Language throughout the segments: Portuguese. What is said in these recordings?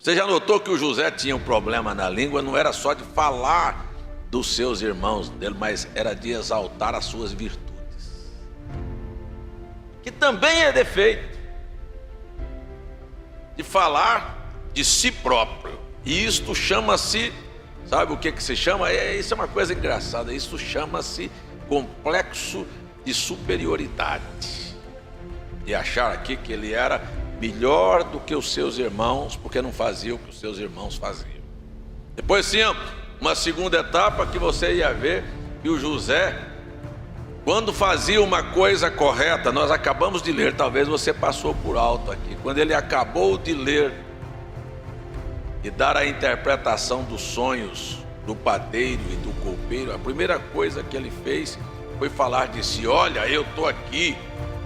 Você já notou que o José tinha um problema na língua? Não era só de falar dos seus irmãos dele, mas era de exaltar as suas virtudes, que também é defeito, de falar de si próprio. E isto chama-se, sabe o que se chama? Isso é uma coisa engraçada, isso chama-se complexo de superioridade, de achar aqui que ele era melhor do que os seus irmãos, porque não fazia o que os seus irmãos faziam. Depois tinha uma segunda etapa que você ia ver que o José, quando fazia uma coisa correta, nós acabamos de ler, talvez você passou por alto aqui, quando ele acabou de ler e dar a interpretação dos sonhos do padeiro e do copeiro, a primeira coisa que ele fez foi falar de si: olha, eu estou aqui,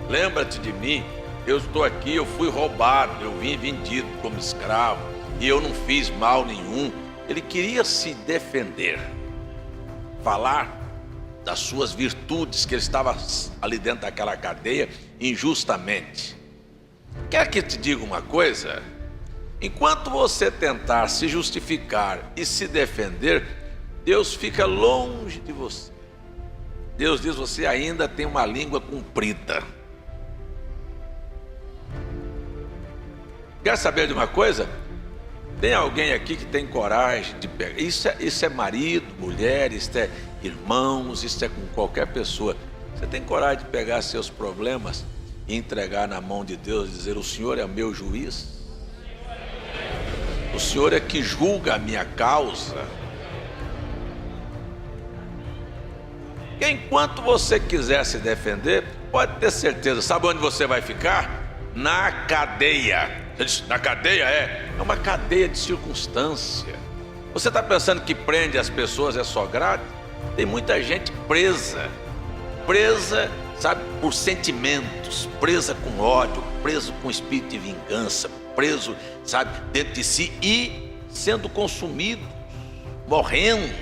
lembra-te de mim, eu estou aqui, eu fui roubado, eu vim vendido como escravo e eu não fiz mal nenhum. Ele queria se defender, falar das suas virtudes, que ele estava ali dentro daquela cadeia injustamente. Quer que te diga uma coisa? Enquanto você tentar se justificar e se defender, Deus fica longe de você. Deus diz: você ainda tem uma língua comprida. Quer saber de uma coisa? Tem alguém aqui que tem coragem de pegar? Isso é marido, mulher, isso é irmãos, isso é com qualquer pessoa. Você tem coragem de pegar seus problemas e entregar na mão de Deus e dizer: o Senhor é meu juiz? O Senhor é que julga a minha causa? E enquanto você quiser se defender, pode ter certeza, sabe onde você vai ficar? Na cadeia. Você diz: na cadeia? É uma cadeia de circunstância. Você está pensando que prende as pessoas é só grade? Tem muita gente presa, sabe, por sentimentos, presa com ódio, preso com espírito de vingança, preso, sabe, dentro de si e sendo consumidos, morrendo,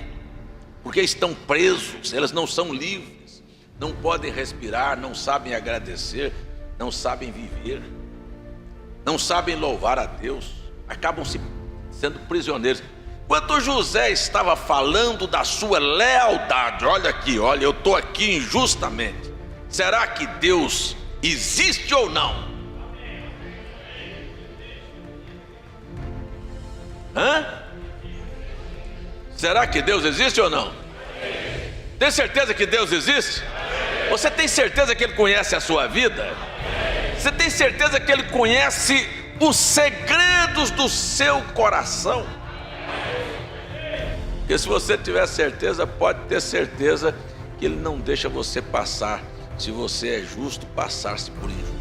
porque estão presos, elas não são livres, não podem respirar, não sabem agradecer, não sabem viver, não sabem louvar a Deus, acabam se sendo prisioneiros. Quando José estava falando da sua lealdade, olha aqui, olha, eu estou aqui injustamente, será que Deus existe ou não? Será que Deus existe ou não? Tem certeza que Deus existe? Você tem certeza que Ele conhece a sua vida? Você tem certeza que Ele conhece os segredos do seu coração? Porque se você tiver certeza, pode ter certeza que Ele não deixa você passar, se você é justo, passar-se por injusto.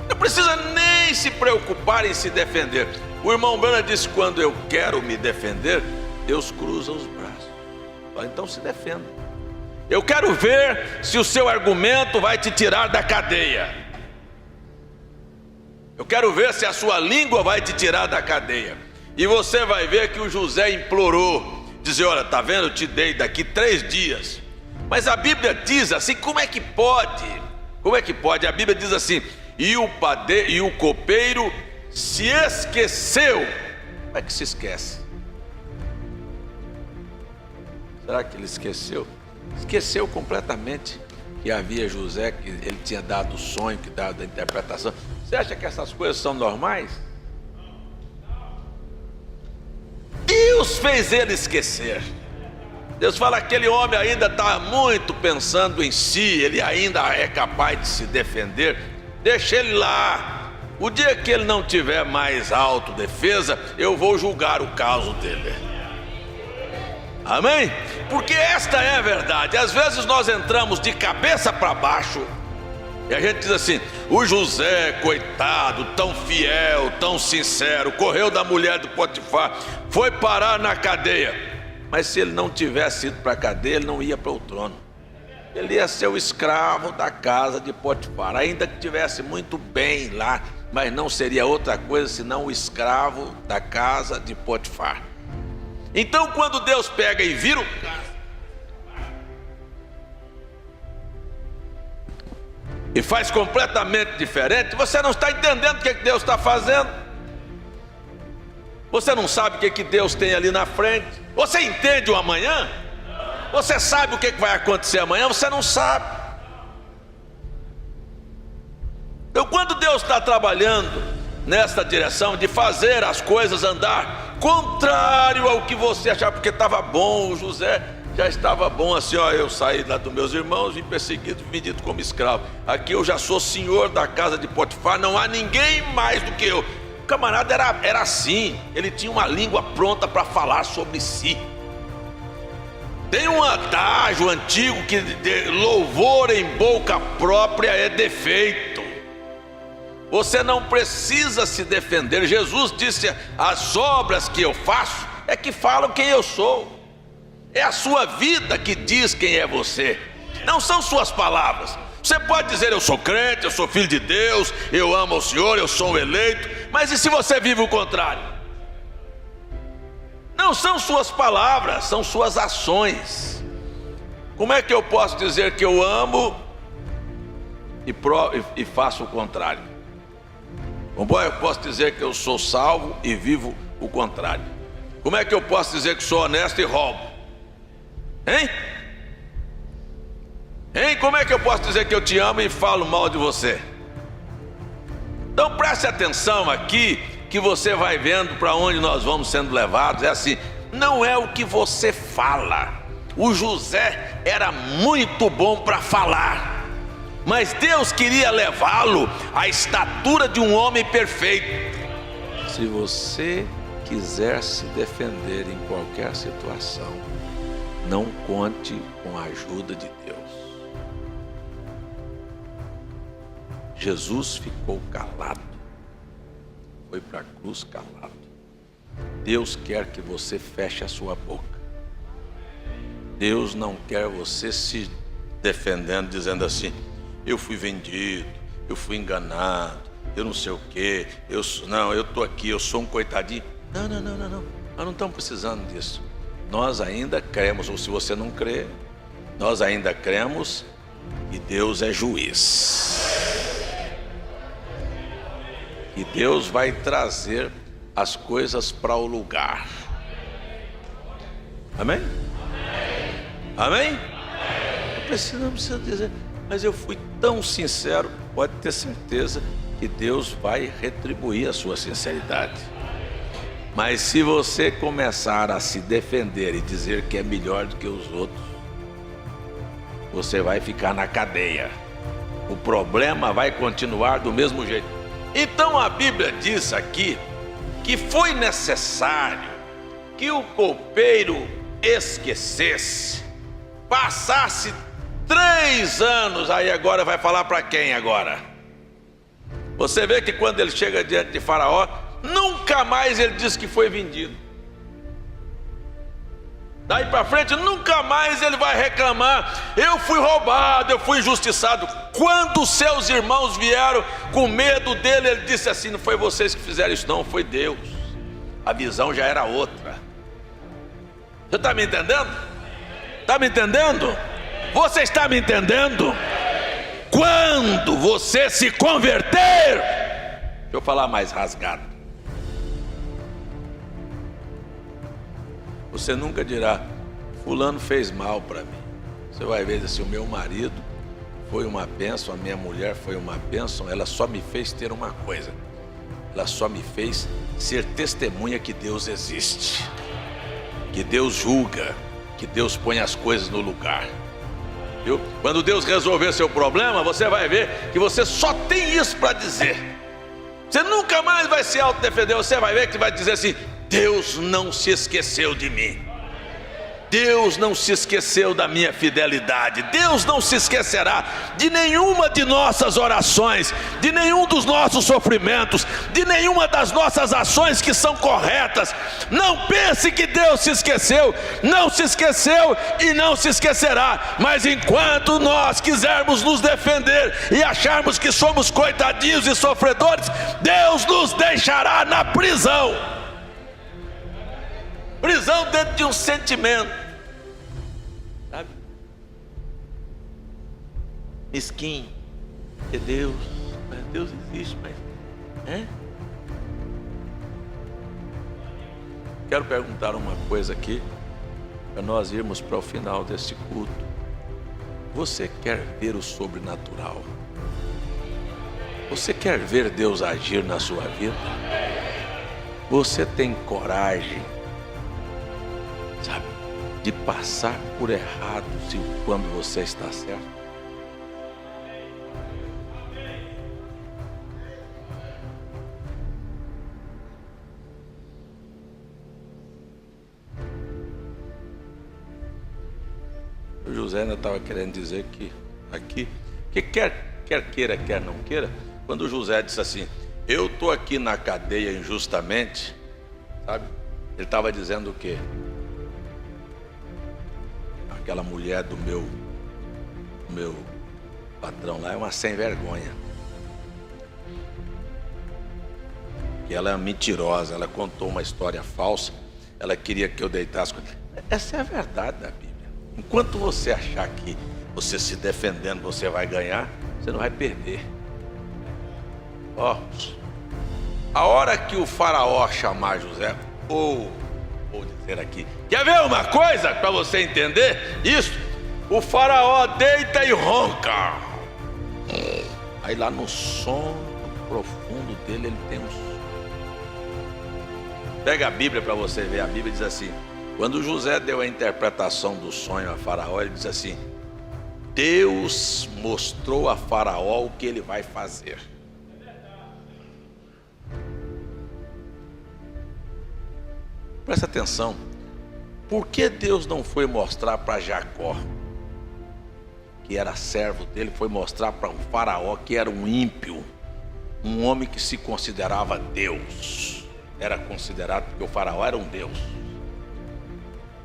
Não precisa nem se preocupar em se defender. O irmão Branham disse: quando eu quero me defender, Deus cruza os braços. Então se defenda. Eu quero ver se o seu argumento vai te tirar da cadeia. Eu quero ver se a sua língua vai te tirar da cadeia. E você vai ver que o José implorou, dizer: olha, tá vendo, eu te dei daqui 3 dias. Mas a Bíblia diz assim, como é que pode? Como é que pode? A Bíblia diz assim: e o copeiro se esqueceu. Como é que se esquece? Será que ele esqueceu? Esqueceu completamente que havia José, que ele tinha dado o sonho, que dado a interpretação. Você acha que essas coisas são normais? Deus fez ele esquecer. Deus fala: aquele homem ainda está muito pensando em si, ele ainda é capaz de se defender, deixa ele lá. O dia que ele não tiver mais autodefesa, eu vou julgar o caso dele. Amém? Porque esta é a verdade. Às vezes nós entramos de cabeça para baixo e a gente diz assim: o José, coitado, tão fiel, tão sincero, correu da mulher do Potifar, foi parar na cadeia. Mas se ele não tivesse ido para a cadeia, ele não ia para o trono. Ele ia ser o escravo da casa de Potifar, ainda que tivesse muito bem lá, mas não seria outra coisa senão o escravo da casa de Potifar. Então, quando Deus pega e vira o caso, e faz completamente diferente, você não está entendendo o que Deus está fazendo. Você não sabe o que Deus tem ali na frente. Você entende o amanhã? Você sabe o que vai acontecer amanhã? Você não sabe. Então, quando Deus está trabalhando nesta direção de fazer as coisas andar contrário ao que você achava, porque estava bom, o José já estava bom assim, ó, eu saí lá dos meus irmãos, vim perseguido, vendido como escravo. Aqui eu já sou senhor da casa de Potifar, não há ninguém mais do que eu. O camarada era assim, ele tinha uma língua pronta para falar sobre si. Tem um adágio antigo que louvor em boca própria é defeito. Você não precisa se defender. Jesus disse: as obras que eu faço é que falam quem eu sou. É a sua vida que diz quem é você, não são suas palavras. Você pode dizer: eu sou crente, eu sou filho de Deus, eu amo o Senhor, eu sou o eleito. Mas e se você vive o contrário? Não são suas palavras, são suas ações. Como é que eu posso dizer que eu amo e faço o contrário? Como eu posso dizer que eu sou salvo e vivo o contrário? Como é que eu posso dizer que sou honesto e roubo? Hein? Como é que eu posso dizer que eu te amo e falo mal de você? Então preste atenção aqui, que você vai vendo para onde nós vamos sendo levados. É assim, não é o que você fala. O José era muito bom para falar, mas Deus queria levá-lo à estatura de um homem perfeito. Se você quiser se defender em qualquer situação, não conte com a ajuda de Deus. Jesus ficou calado, foi para a cruz calado. Deus quer que você feche a sua boca. Deus não quer você se defendendo, dizendo assim: eu fui vendido, eu fui enganado, eu não sei o que, eu estou aqui, eu sou um coitadinho. Não, nós não estamos precisando disso. Nós ainda cremos, ou se você não crê, nós ainda cremos que Deus é juiz, e Deus vai trazer as coisas para o lugar. Amém? Amém? Não precisa dizer, mas eu fui tão sincero. Pode ter certeza que Deus vai retribuir a sua sinceridade. Mas se você começar a se defender e dizer que é melhor do que os outros, você vai ficar na cadeia. O problema vai continuar do mesmo jeito. Então a Bíblia diz aqui que foi necessário que o copeiro esquecesse, passasse 3 anos. Aí agora vai falar para quem agora? Você vê que quando ele chega diante de Faraó, nunca mais ele diz que foi vendido. Daí para frente, nunca mais ele vai reclamar: eu fui roubado, eu fui injustiçado. Quando seus irmãos vieram com medo dele, ele disse assim: não foi vocês que fizeram isso, não, foi Deus. A visão já era outra. Você está me entendendo? Está me entendendo? Você está me entendendo? Quando você se converter, deixa eu falar mais rasgado, você nunca dirá: fulano fez mal para mim. Você vai ver assim: o meu marido foi uma bênção, a minha mulher foi uma bênção, ela só me fez ter uma coisa, ela só me fez ser testemunha que Deus existe, que Deus julga, que Deus põe as coisas no lugar. Viu? Quando Deus resolver seu problema, você vai ver que você só tem isso para dizer. Você nunca mais vai se autodefender. Você vai ver que vai dizer assim: Deus não se esqueceu de mim, Deus não se esqueceu da minha fidelidade, Deus não se esquecerá de nenhuma de nossas orações, de nenhum dos nossos sofrimentos, de nenhuma das nossas ações que são corretas. Não pense que Deus se esqueceu, não se esqueceu e não se esquecerá. Mas enquanto nós quisermos nos defender e acharmos que somos coitadinhos e sofredores, Deus nos deixará na prisão. Prisão dentro de um sentimento, sabe? Mesquinho, É Deus, mas Deus existe, mas quero perguntar uma coisa aqui, para nós irmos para o final desse culto. Você quer ver o sobrenatural? Você quer ver Deus agir na sua vida? Você tem coragem, sabe, de passar por errado quando você está certo? O José ainda estava querendo dizer que aqui, que quer queira, quer não queira, quando o José disse assim, eu estou aqui na cadeia injustamente, sabe? Ele estava dizendo o quê? Aquela mulher do meu patrão lá é uma sem vergonha. E ela é mentirosa, ela contou uma história falsa, ela queria que eu deitasse com ela. Essa é a verdade da Bíblia. Enquanto você achar que você se defendendo você vai ganhar, você não vai perder. Ó, a hora que o faraó chamar José, ou vou dizer aqui, quer ver uma coisa para você entender isso? O faraó deita e ronca. Aí lá no sono profundo dele ele tem um sono. Pega a Bíblia para você ver, a Bíblia diz assim, quando José deu a interpretação do sonho a faraó, ele diz assim, Deus mostrou a faraó o que ele vai fazer. Presta atenção, por que Deus não foi mostrar para Jacó, que era servo dele, foi mostrar para um faraó que era um ímpio, um homem que se considerava Deus, era considerado porque o faraó era um Deus.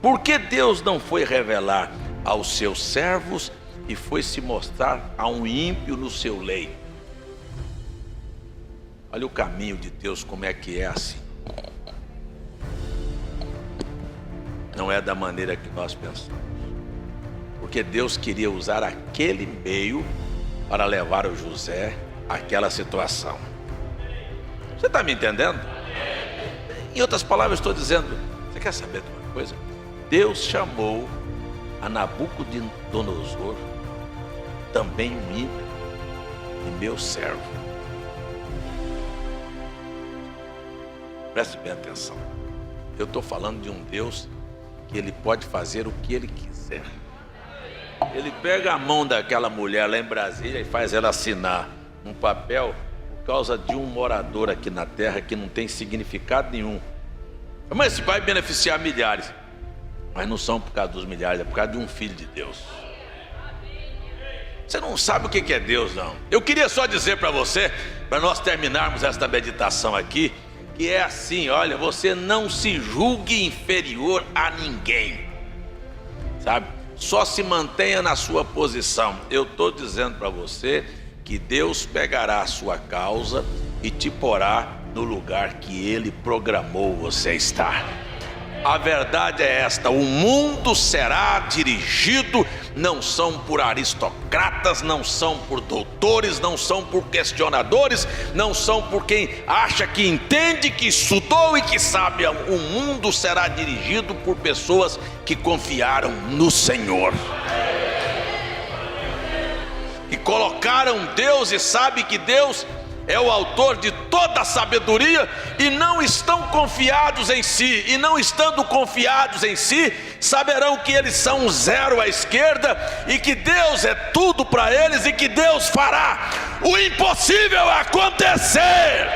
Por que Deus não foi revelar aos seus servos e foi se mostrar a um ímpio no seu leito? Olha o caminho de Deus, como é que é assim. Não é da maneira que nós pensamos. Porque Deus queria usar aquele meio para levar o José àquela situação. Você está me entendendo? Em outras palavras, estou dizendo, você quer saber de uma coisa? Deus chamou a Nabucodonosor, também um ímpio, de meu servo. Preste bem atenção. Eu estou falando de um Deus que ele pode fazer o que ele quiser. Ele pega a mão daquela mulher lá em Brasília e faz ela assinar um papel por causa de um morador aqui na terra que não tem significado nenhum. Mas vai beneficiar milhares. Mas não são por causa dos milhares, é por causa de um filho de Deus. Você não sabe o que é Deus, não. Eu queria só dizer para você, para nós terminarmos esta meditação aqui, que é assim, olha, você não se julgue inferior a ninguém, sabe? Só se mantenha na sua posição. Eu estou dizendo para você que Deus pegará a sua causa e te porá no lugar que Ele programou você estar. A verdade é esta, o mundo será dirigido, não são por aristocratas, não são por doutores, não são por questionadores, não são por quem acha que entende, que estudou e que sabe. O mundo será dirigido por pessoas que confiaram no Senhor, que colocaram Deus e sabem que Deus é o autor de toda a sabedoria e não estão confiados em si, e não estando confiados em si, saberão que eles são um zero à esquerda e que Deus é tudo para eles e que Deus fará o impossível acontecer.